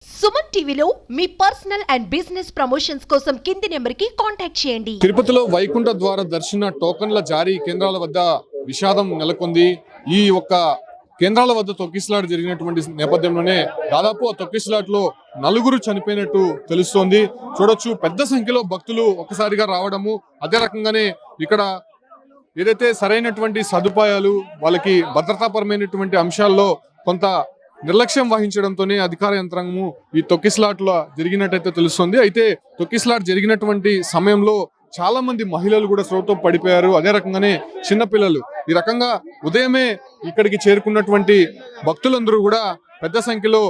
సుమన్ టీవీలో మీ personal and business promotions కోసం కింది నెంబర్కి కాంటాక్ట్ చేయండి. తిరుపతిలో వైకుంఠ ద్వార దర్శన టోకన్ల జారీ కేంద్రాల వద్ద విషాదం నెలకొంది. ఈ ఒక్క కేంద్రాల వద్ద తొక్కిసలాట జరిగినటువంటి నేపథ్యంలోనే దాదాపు ఆ తొక్కిసలాటలో 4 చనిపోయినట్టు తెలుస్తోంది. చూడొచ్చు, పెద్ద సంఖ్యలో భక్తులు ఒక్కసారిగా రావడము, అదే రకంగానే ఇక్కడ ఏదైతే సరైనటువంటి సదుపాయాలు, వాళ్ళకి భద్రతాపరమైనటువంటి అంశాల్లో కొంత నిర్లక్ష్యం వహించడంతోనే అధికార యంత్రాంగము ఈ తొక్కిసలాట్లో జరిగినట్టయితే తెలుస్తుంది. అయితే తొక్కిసలాట జరిగినటువంటి సమయంలో చాలా మంది మహిళలు కూడా స్రోతో పడిపోయారు. అదే రకంగానే చిన్నపిల్లలు. ఈ రకంగా ఉదయమే ఇక్కడికి చేరుకున్నటువంటి భక్తులందరూ కూడా పెద్ద సంఖ్యలో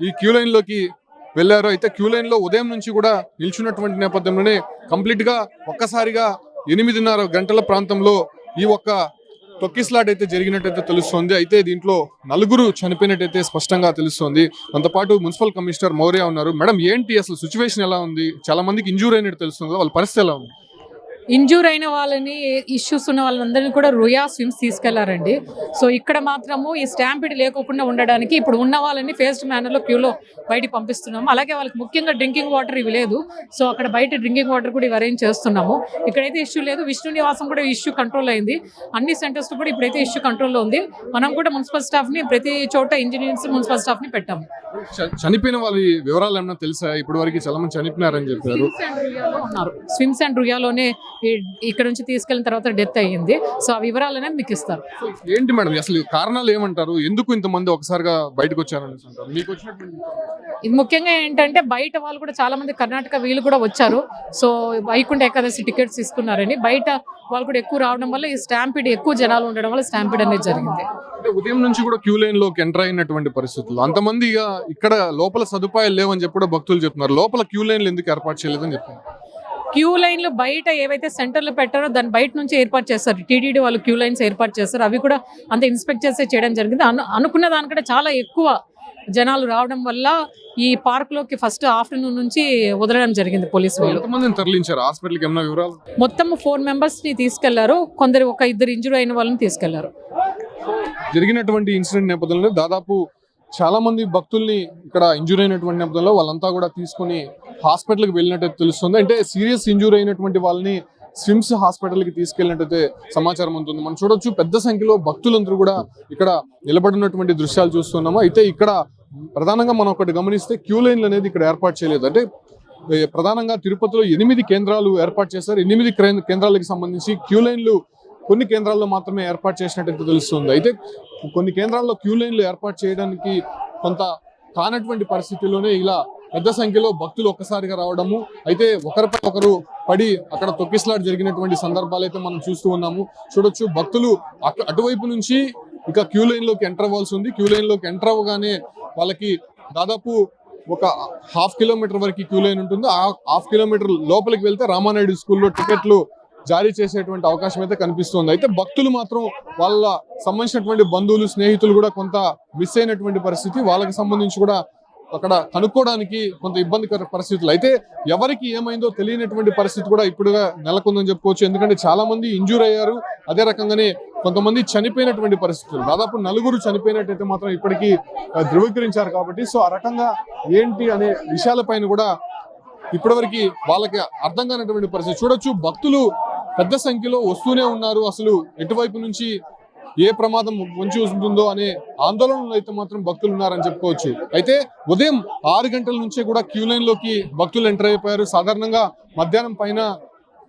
ఈ క్యూ లైన్ లోకి వెళ్లారు. అయితే క్యూ లైన్ లో ఉదయం నుంచి కూడా నిల్చున్నటువంటి నేపథ్యంలోనే కంప్లీట్ గా ఒక్కసారిగా 8:30 గంటల ప్రాంతంలో ఈ ఒక్క తొక్కిసలాట అయితే జరిగినట్టయితే తెలుస్తోంది. అయితే దీంట్లో 4 చనిపోయినట్టయితే స్పష్టంగా తెలుస్తోంది. మనతో పాటు మున్సిపల్ కమిషనర్ మౌర్య ఉన్నారు. మేడం, ఏంటి అసలు సిచ్యువేషన్ ఎలా ఉంది? చాలా మందికి ఇంజూర్ అయినట్టు తెలుస్తుంది, వాళ్ళ పరిస్థితి ఎలా ఉంది? ఇంజూర్ అయిన వాళ్ళని, ఇష్యూస్ ఉన్న వాళ్ళందరినీ కూడా రుయా స్విమ్స్ తీసుకెళ్లారండి. సో ఇక్కడ మాత్రము ఈ స్టాంపిడ్ లేకుండా ఉండడానికి ఇప్పుడు ఉన్న వాళ్ళని ఫేస్డ్ మేనర్లో క్యూలో బయటికి పంపిస్తున్నాము. అలాగే వాళ్ళకి ముఖ్యంగా డ్రింకింగ్ వాటర్ ఇవి లేదు. సో అక్కడ బయట డ్రింకింగ్ వాటర్ కూడా ఇవి అరేంజ్ చేస్తున్నాము. ఇక్కడైతే ఇష్యూ లేదు. విష్ణు నివాసం కూడా ఇష్యూ కంట్రోల్ అయింది. అన్ని సెంటర్స్లో కూడా ఇప్పుడైతే ఇష్యూ కంట్రోల్లో ఉంది. మనం కూడా మున్సిపల్ స్టాఫ్ని ప్రతి చోట ఇంజనీర్స్ మున్సిపల్ స్టాఫ్ని పెట్టాము. చనిపోయిన వాళ్ళ వివరాలు ఏమన్నా తెలుసా? ఇప్పటి వరకు చాలా మంది చనిపోయినారని చెప్పారు. స్విమ్స్ అండ్ రుయాలోనే ఇక్కడ నుంచి తీసుకెళ్లిన తర్వాత డెత్ అయ్యింది. సో ఆ వివరాలు అనేది మీకు ఇస్తారు. ఏంటి మేడం అసలు కారణాలు ఏమంటారు? ఎందుకు ఇంతమంది ఒకసారిగా బయటకు వచ్చారని మీకు వచ్చినటువంటి? ఇది ముఖ్యంగా ఏంటంటే బయట వాళ్ళు కూడా చాలా మంది కర్ణాటక వీళ్ళు కూడా వచ్చారు. సో వైకుంఠ ఏకాదశి టికెట్స్ తీసుకున్నారని బయట వాళ్ళు కూడా ఎక్కువ రావడం వల్ల ఈ స్టాంపిడ్, ఎక్కువ జనాలు ఉండడం వల్ల స్టాంపిడ్ అనేది జరిగింది. ఉదయం నుంచి కూడా క్యూ లైన్ లోకి ఎంటర్ అయినటువంటి పరిస్థితులు, అంతమంది ఇక్కడ లోపల సదుపాయాలు లేవని చెప్పి కూడా భక్తులు చెప్తున్నారు. లోపల క్యూ లైన్లు ఎందుకు ఏర్పాటు చేయలేదని చెప్తున్నారు. క్యూ లైన్లు బయట ఏవైతే సెంటర్లు పెట్టారో దాని బయట నుంచి ఏర్పాటు చేస్తారు. టీటీడీ వాళ్ళు క్యూ లైన్స్ ఏర్పాటు చేస్తారు. అవి కూడా అంత ఇన్స్పెక్ట్ చేసే చేయడం జరిగింది. అనుకున్న దానికంటే చాలా ఎక్కువ జనాలు రావడం వల్ల ఈ పార్క్ లోకి ఫస్ట్ ఆఫ్టర్నూన్ నుంచి వదలడం జరిగింది పోలీసు వాళ్ళు. తరలించారు హాస్పిటల్కి? ఏమైనా వివరాలు? మొత్తం 4 members ని తీసుకెళ్లారు. కొందరు ఒక 2 ఇంజూరీ అయిన వాళ్ళని తీసుకెళ్లారు. జరిగినటువంటి ఇన్సిడెంట్ నేపథ్యంలో దాదాపు చాలా మంది భక్తుల్ని ఇక్కడ ఇంజూరీ అయినటువంటి నేపథ్యంలో వాళ్ళంతా కూడా తీసుకుని హాస్పిటల్కి వెళ్ళినట్టు తెలుస్తుంది. అంటే సీరియస్ ఇంజూరీ అయినటువంటి వాళ్ళని స్విమ్స్ హాస్పిటల్కి తీసుకెళ్ళినట్టయితే సమాచారం ఉంటుంది. మనం చూడొచ్చు, పెద్ద సంఖ్యలో భక్తులందరూ కూడా ఇక్కడ నిలబడినటువంటి దృశ్యాలు చూస్తున్నాము. అయితే ఇక్కడ ప్రధానంగా మనం ఒకటి గమనిస్తే క్యూ లైన్లు అనేది ఇక్కడ ఏర్పాటు చేయలేదు. అంటే ప్రధానంగా తిరుపతిలో 8 కేంద్రాలు ఏర్పాటు చేశారు. 8 కేంద్రాలకు సంబంధించి క్యూ లైన్లు కొన్ని కేంద్రాల్లో మాత్రమే ఏర్పాటు చేసినట్టు తెలుస్తుంది. అయితే కొన్ని కేంద్రాల్లో క్యూ లైన్లు ఏర్పాటు చేయడానికి కొంత కానటువంటి పరిస్థితుల్లోనే ఇలా పెద్ద సంఖ్యలో భక్తులు ఒక్కసారిగా రావడము, అయితే ఒకరిపై ఒకరు పడి అక్కడ తొక్కిసలాట జరిగినటువంటి సందర్భాలు అయితే మనం చూస్తూ ఉన్నాము. చూడొచ్చు, భక్తులు అటువైపు నుంచి ఇక క్యూ లైన్ లోకి ఎంటర్ అవ్వాల్సి ఉంది. క్యూ లైన్ లోకి ఎంటర్ అవ్వగానే వాళ్ళకి దాదాపు ఒక 1/2 కిలోమీటర్ వరకు క్యూ లైన్ ఉంటుంది. ఆ 1/2 కిలోమీటర్ లోపలికి వెళ్తే రామానాయుడు స్కూల్లో టికెట్లు జారీ చేసేటువంటి అవకాశం అయితే కనిపిస్తుంది. అయితే భక్తులు మాత్రం వాళ్ళ సంబంధించినటువంటి బంధువులు, స్నేహితులు కూడా కొంత మిస్ అయినటువంటి పరిస్థితి. వాళ్ళకి సంబంధించి కూడా అక్కడ కనుక్కోవడానికి కొంత ఇబ్బందికర పరిస్థితులు. అయితే ఎవరికి ఏమైందో తెలియనటువంటి పరిస్థితి కూడా ఇప్పుడుగా నెలకొందని చెప్పుకోవచ్చు. ఎందుకంటే చాలా మంది ఇంజూర్ అయ్యారు. అదే రకంగానే కొంతమంది చనిపోయినటువంటి పరిస్థితులు, దాదాపు 4 చనిపోయినట్టయితే మాత్రం ఇప్పటికీ ధృవీకరించారు. కాబట్టి సో ఆ రకంగా ఏంటి అనే విషయాలపైన కూడా ఇప్పటివరకు వాళ్ళకి అర్థం కానటువంటి పరిస్థితి. చూడొచ్చు, భక్తులు పెద్ద సంఖ్యలో వస్తూనే ఉన్నారు. అసలు ఎటువైపు నుంచి ఏ ప్రమాదం పొంచి ఉంటుందో అనే ఆందోళనలో అయితే మాత్రం భక్తులు ఉన్నారని చెప్పుకోవచ్చు. అయితే ఉదయం 6 గంటల నుంచే కూడా క్యూ లైన్ లోకి భక్తులు ఎంటర్ అయిపోయారు. సాధారణంగా మధ్యాహ్నం పైన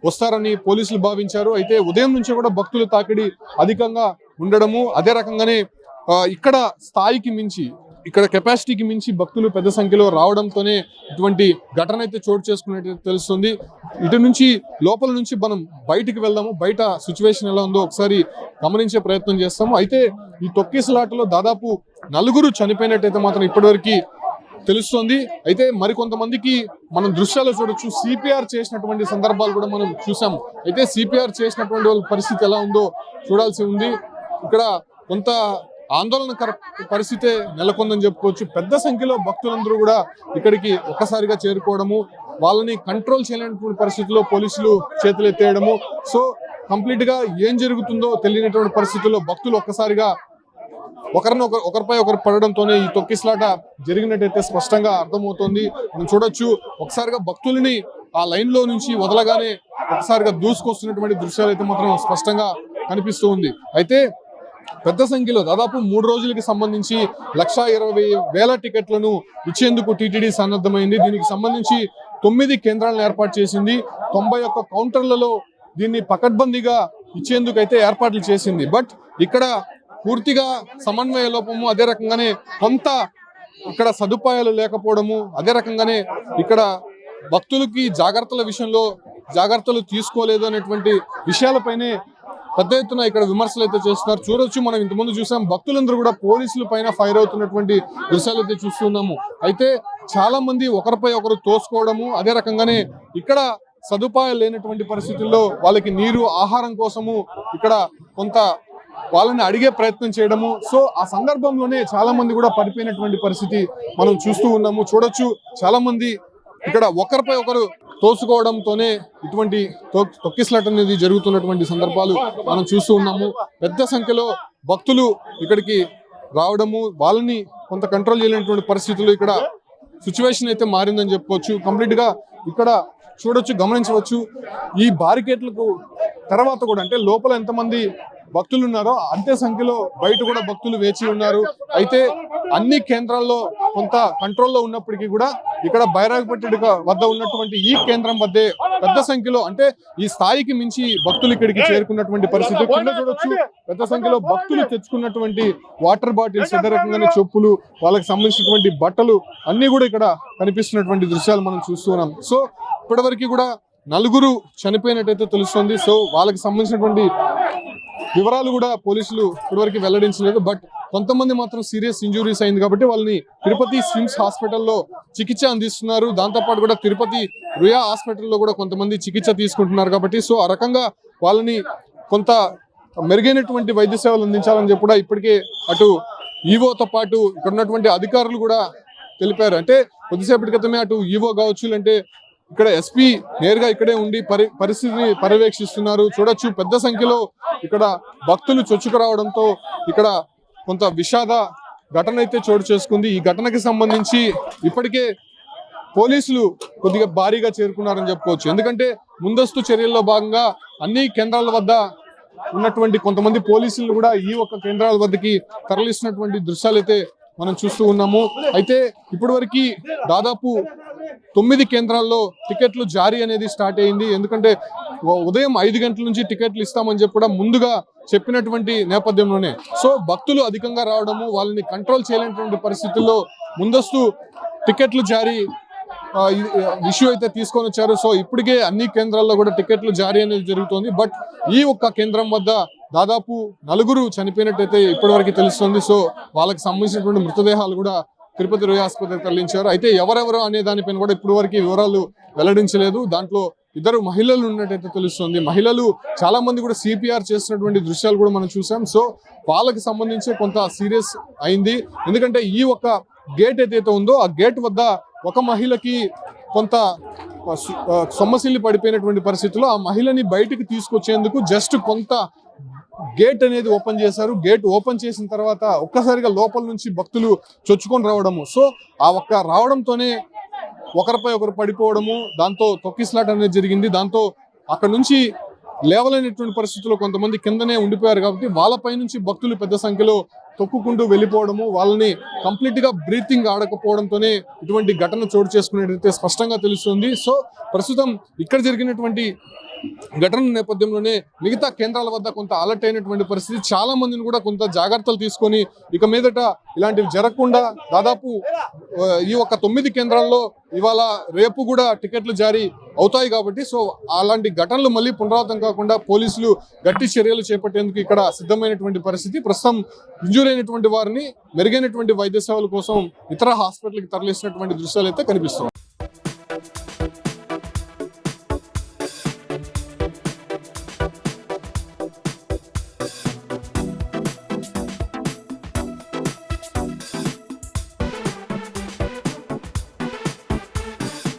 వస్తారని పోలీసులు భావించారు. అయితే ఉదయం నుంచే కూడా భక్తుల తాకిడి అధికంగా ఉండడము, అదే రకంగానే ఇక్కడ స్థాయికి మించి, ఇక్కడ కెపాసిటీకి మించి భక్తులు పెద్ద సంఖ్యలో రావడంతోనే ఇటువంటి ఘటన అయితే చోటు చేసుకున్నట్టు తెలుస్తుంది. ఇటు నుంచి లోపల నుంచి మనం బయటికి వెళ్దాము, బయట సిచ్యువేషన్ ఎలా ఉందో ఒకసారి గమనించే ప్రయత్నం చేస్తాము. అయితే ఈ తొక్కిసలాటలో దాదాపు 4 చనిపోయినట్టయితే మాత్రం ఇప్పటివరకు తెలుస్తుంది. అయితే మరికొంతమందికి మనం దృశ్యాలు చూడొచ్చు, సిపిఆర్ చేసినటువంటి సందర్భాలు కూడా మనం చూసాము. అయితే సిపిఆర్ చేసినటువంటి వాళ్ళ పరిస్థితి ఎలా ఉందో చూడాల్సి ఉంది. ఇక్కడ కొంత ఆందోళనకర పరిస్థితే నెలకొందని చెప్పుకోవచ్చు. పెద్ద సంఖ్యలో భక్తులందరూ కూడా ఇక్కడికి ఒక్కసారిగా చేరుకోవడము, వాళ్ళని కంట్రోల్ చేయలేనటువంటి పరిస్థితుల్లో పోలీసులు చేతులు ఎత్తేయడము, సో కంప్లీట్ గా ఏం జరుగుతుందో తెలియనటువంటి పరిస్థితుల్లో భక్తులు ఒక్కసారిగా ఒకరిపై ఒకరు పడడంతోనే ఈ తొక్కిసలాట జరిగినట్టయితే స్పష్టంగా అర్థమవుతోంది. మనం చూడొచ్చు ఒకసారిగా భక్తుల్ని ఆ లైన్ లో నుంచి వదలగానే ఒకసారిగా దూసుకొస్తున్నటువంటి దృశ్యాలు అయితే మాత్రం స్పష్టంగా కనిపిస్తూ ఉంది. అయితే పెద్ద సంఖ్యలో దాదాపు 3 రోజులకి సంబంధించి 1,20,000 టికెట్లను ఇచ్చేందుకు టీటీడీ సన్నద్ధమైంది. దీనికి సంబంధించి 9 కేంద్రాలను ఏర్పాటు చేసింది. 91 కౌంటర్లలో దీన్ని పకడ్బందీగా ఇచ్చేందుకు అయితే ఏర్పాట్లు చేసింది. బట్ ఇక్కడ పూర్తిగా సమన్వయ లోపము, అదే రకంగానే కొంత ఇక్కడ సదుపాయాలు లేకపోవడము, అదే రకంగానే ఇక్కడ భక్తులకి జాగ్రత్తల విషయంలో జాగ్రత్తలు తీసుకోలేదు అనేటువంటి విషయాలపైనే పెద్ద ఎత్తున ఇక్కడ విమర్శలు అయితే చేస్తున్నారు. చూడొచ్చు, మనం ఇంతకుముందు చూసాం భక్తులందరూ కూడా పోలీసుల పైన ఫైర్ అవుతున్నటువంటి దృశ్యాలు అయితే చూస్తున్నాము. అయితే చాలా మంది ఒకరిపై ఒకరు తోసుకోవడము, అదే రకంగానే ఇక్కడ సదుపాయాలు లేనటువంటి పరిస్థితుల్లో వాళ్ళకి నీరు, ఆహారం కోసము ఇక్కడ కొంత వాళ్ళని అడిగే ప్రయత్నం చేయడము. సో ఆ సందర్భంలోనే చాలా మంది కూడా పడిపోయినటువంటి పరిస్థితి మనం చూస్తూ ఉన్నాము. చూడొచ్చు, చాలా మంది ఇక్కడ ఒకరిపై ఒకరు తోసుకోవడంతోనే ఇటువంటి తొక్కిసలాట అనేది జరుగుతున్నటువంటి సందర్భాలు మనం చూస్తూ ఉన్నాము. పెద్ద సంఖ్యలో భక్తులు ఇక్కడికి రావడము, వాళ్ళని కొంత కంట్రోల్ చేయలేనటువంటి పరిస్థితుల్లో ఇక్కడ సిచ్యువేషన్ అయితే మారిందని చెప్పుకోవచ్చు. కంప్లీట్ గా ఇక్కడ చూడొచ్చు, గమనించవచ్చు, ఈ బారికేట్లకు తర్వాత కూడా అంటే లోపల ఎంతమంది భక్తులు ఉన్నారో అంతే సంఖ్యలో బయట కూడా భక్తులు వేచి ఉన్నారు. అయితే అన్ని కేంద్రాల్లో కొంత కంట్రోల్లో ఉన్నప్పటికీ కూడా ఇక్కడ బైరాగపట్టి వద్ద ఉన్నటువంటి ఈ కేంద్రం వద్దే పెద్ద సంఖ్యలో అంటే ఈ స్థాయికి మించి భక్తులు ఇక్కడికి చేరుకున్నటువంటి పరిస్థితి. కింద చూడొచ్చు, పెద్ద సంఖ్యలో భక్తులు తెచ్చుకున్నటువంటి వాటర్ బాటిల్స్, అదే రకంగానే చెప్పులు, వాళ్ళకి సంబంధించినటువంటి బట్టలు అన్ని కూడా ఇక్కడ కనిపిస్తున్నటువంటి దృశ్యాలు మనం చూస్తున్నాం. సో ఇప్పటివరకు కూడా 4 చనిపోయినట్టయితే తెలుస్తుంది. సో వాళ్ళకి సంబంధించినటువంటి వివరాలు కూడా పోలీసులు ఇప్పటివరకు వెల్లడించలేదు. బట్ కొంతమంది మాత్రం సీరియస్ ఇంజురీస్ అయింది కాబట్టి వాళ్ళని తిరుపతి స్విమ్స్ హాస్పిటల్లో చికిత్స అందిస్తున్నారు. దాంతోపాటు కూడా తిరుపతి రుయా హాస్పిటల్లో కూడా కొంతమంది చికిత్స తీసుకుంటున్నారు కాబట్టి సో ఆ రకంగా వాళ్ళని కొంత మెరుగైనటువంటి వైద్య సేవలు అందించాలని చెప్పి కూడా ఇప్పటికే అటు ఈవోతో పాటు ఇక్కడ ఉన్నటువంటి అధికారులు కూడా తెలిపారు. అంటే కొద్దిసేపటి క్రితమే అటు ఈవో కావచ్చు, అంటే ఇక్కడ ఎస్పీ నేరుగా ఇక్కడే ఉండి పరిస్థితిని పర్యవేక్షిస్తున్నారు. చూడొచ్చు, పెద్ద సంఖ్యలో ఇక్కడ భక్తులు చొచ్చుకు రావడంతో ఇక్కడ కొంత విషాద ఘటన అయితే చోటు చేసుకుంది. ఈ ఘటనకి సంబంధించి ఇప్పటికే పోలీసులు కొద్దిగా భారీగా చేరుకున్నారని చెప్పుకోవచ్చు. ఎందుకంటే ముందస్తు చర్యల్లో భాగంగా అన్ని కేంద్రాల వద్ద ఉన్నటువంటి కొంతమంది పోలీసులు కూడా ఈ ఒక్క కేంద్రాల వద్దకి తరలిస్తున్నటువంటి దృశ్యాలు అయితే మనం చూస్తూ ఉన్నాము. అయితే ఇప్పటివరకు దాదాపు 9 కేంద్రాల్లో టికెట్లు జారీ అనేది స్టార్ట్ అయింది. ఎందుకంటే ఉదయం 5 గంటల నుంచి టికెట్లు ఇస్తామని చెప్పి కూడా ముందుగా చెప్పినటువంటి నేపథ్యంలోనే సో భక్తులు అధికంగా రావడము, వాళ్ళని కంట్రోల్ చేయలేనటువంటి పరిస్థితుల్లో ముందస్తు టికెట్లు జారీ ఇష్యూ అయితే తీసుకొని వచ్చారు. సో ఇప్పటికే అన్ని కేంద్రాల్లో కూడా టికెట్లు జారీ అనేది జరుగుతుంది. బట్ ఈ ఒక్క కేంద్రం వద్ద దాదాపు 4 చనిపోయినట్టయితే ఇప్పటివరకు తెలుస్తుంది. సో వాళ్ళకి సంబంధించినటువంటి మృతదేహాలు కూడా తిరుపతి రుయా ఆసుపత్రికి తరలించారు. అయితే ఎవరెవరు అనే దానిపైన కూడా ఇప్పటివరకు వివరాలు వెల్లడించలేదు. దాంట్లో 2 మహిళలు ఉన్నట్టయితే తెలుస్తుంది. మహిళలు చాలా మంది కూడా సిపిఆర్ చేస్తున్నటువంటి దృశ్యాలు కూడా మనం చూసాం. సో వాళ్ళకి సంబంధించి కొంత సీరియస్ అయింది. ఎందుకంటే ఈ ఒక్క గేట్ ఏదైతే ఉందో ఆ గేట్ వద్ద ఒక మహిళకి కొంత సొమ్మసిల్లి పడిపోయినటువంటి పరిస్థితుల్లో ఆ మహిళని బయటికి తీసుకొచ్చేందుకు జస్ట్ కొంత గేట్ అనేది ఓపెన్ చేశారు. గేట్ ఓపెన్ చేసిన తర్వాత ఒక్కసారిగా లోపల నుంచి భక్తులు చొచ్చుకొని రావడము. సో ఆ ఒక్క రావడంతోనే ఒకరిపై ఒకరు పడిపోవడము, దాంతో తొక్కిసలాట అనేది జరిగింది. దాంతో అక్కడ నుంచి లేవలేనటువంటి పరిస్థితుల్లో కొంతమంది కిందనే ఉండిపోయారు కాబట్టి వాళ్ళపై నుంచి భక్తులు పెద్ద సంఖ్యలో తొక్కుకుంటూ వెళ్ళిపోవడము, వాళ్ళని కంప్లీట్ గా బ్రీతింగ్ ఆడకపోవడంతోనే ఇటువంటి ఘటన చోటు చేసుకునేటైతే స్పష్టంగా తెలుస్తుంది. సో ప్రస్తుతం ఇక్కడ జరిగినటువంటి ఘటన నేపథ్యంలోనే మిగతా కేంద్రాల వద్ద కొంత అలర్ట్ అయినటువంటి పరిస్థితి. చాలా మందిని కూడా కొంత జాగ్రత్తలు తీసుకొని ఇక మీదట ఇలాంటివి జరగకుండా దాదాపు ఈ ఒక్క 9 కేంద్రాల్లో ఇవాళ రేపు కూడా టికెట్లు జారీ అవుతాయి కాబట్టి సో అలాంటి ఘటనలు మళ్ళీ పునరావృతం కాకుండా పోలీసులు గట్టి చర్యలు చేపట్టేందుకు ఇక్కడ సిద్ధమైనటువంటి పరిస్థితి. ప్రస్తుతం ఇంజూరీ అయినటువంటి వారిని మెరుగైనటువంటి వైద్య సేవల కోసం ఇతర హాస్పిటల్కి తరలిస్తున్నటువంటి దృశ్యాలు అయితే కనిపిస్తున్నాయి.